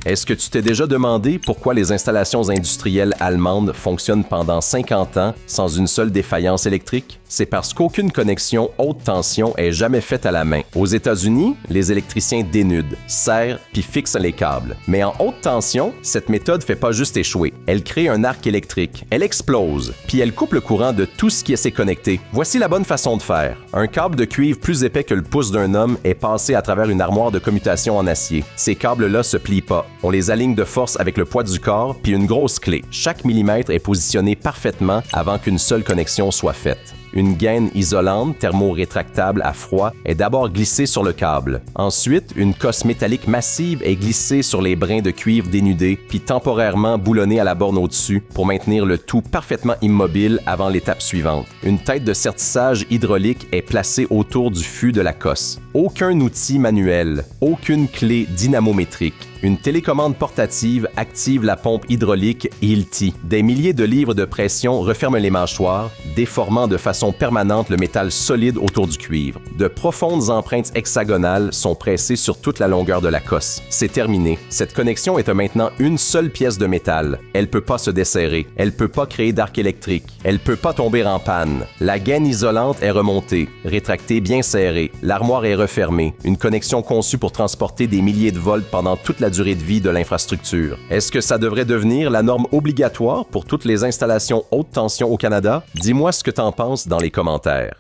Est-ce que tu t'es déjà demandé pourquoi les installations industrielles allemandes fonctionnent pendant 50 ans sans une seule défaillance électrique? C'est parce qu'aucune connexion haute tension est jamais faite à la main. Aux États-Unis, les électriciens dénudent, serrent puis fixent les câbles. Mais en haute tension, cette méthode fait pas juste échouer. Elle crée un arc électrique, elle explose, puis elle coupe le courant de tout ce qui s'est connecté. Voici la bonne façon de faire. Un câble de cuivre plus épais que le pouce d'un homme est passé à travers une armoire de commutation en acier. Ces câbles-là se plient pas. On les aligne de force avec le poids du corps puis une grosse clé. Chaque millimètre est positionné parfaitement avant qu'une seule connexion soit faite. Une gaine isolante thermo-rétractable à froid est d'abord glissée sur le câble. Ensuite, une cosse métallique massive est glissée sur les brins de cuivre dénudés, puis temporairement boulonnée à la borne au-dessus pour maintenir le tout parfaitement immobile avant l'étape suivante. Une tête de sertissage hydraulique est placée autour du fût de la cosse. Aucun outil manuel, aucune clé dynamométrique. Une télécommande portative active la pompe hydraulique Hilti. Des milliers de livres de pression referment les mâchoires, déformant de façon permanente le métal solide autour du cuivre. De profondes empreintes hexagonales sont pressées sur toute la longueur de la cosse. C'est terminé. Cette connexion est maintenant une seule pièce de métal. Elle peut pas se desserrer. Elle peut pas créer d'arc électrique. Elle peut pas tomber en panne. La gaine isolante est remontée, rétractée bien serrée. L'armoire est refermée. Une connexion conçue pour transporter des milliers de volts pendant toute la durée de vie de l'infrastructure. Est-ce que ça devrait devenir la norme obligatoire pour toutes les installations haute tension au Canada? Dis-moi ce que t'en penses dans les commentaires.